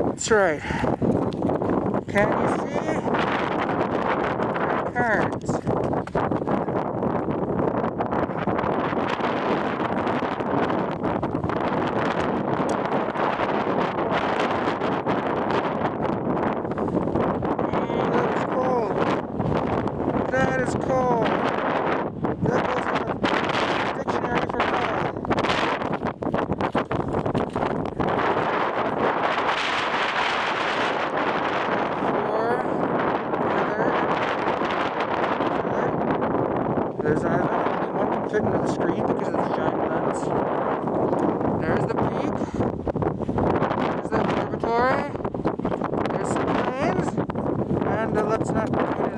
That's right. Can you see? Cards. That is cold. That goes in the dictionary for cold. There's only one can fit into the screen because of this giant lens. There's the peak. There's the observatory. There's some planes. And let's not get into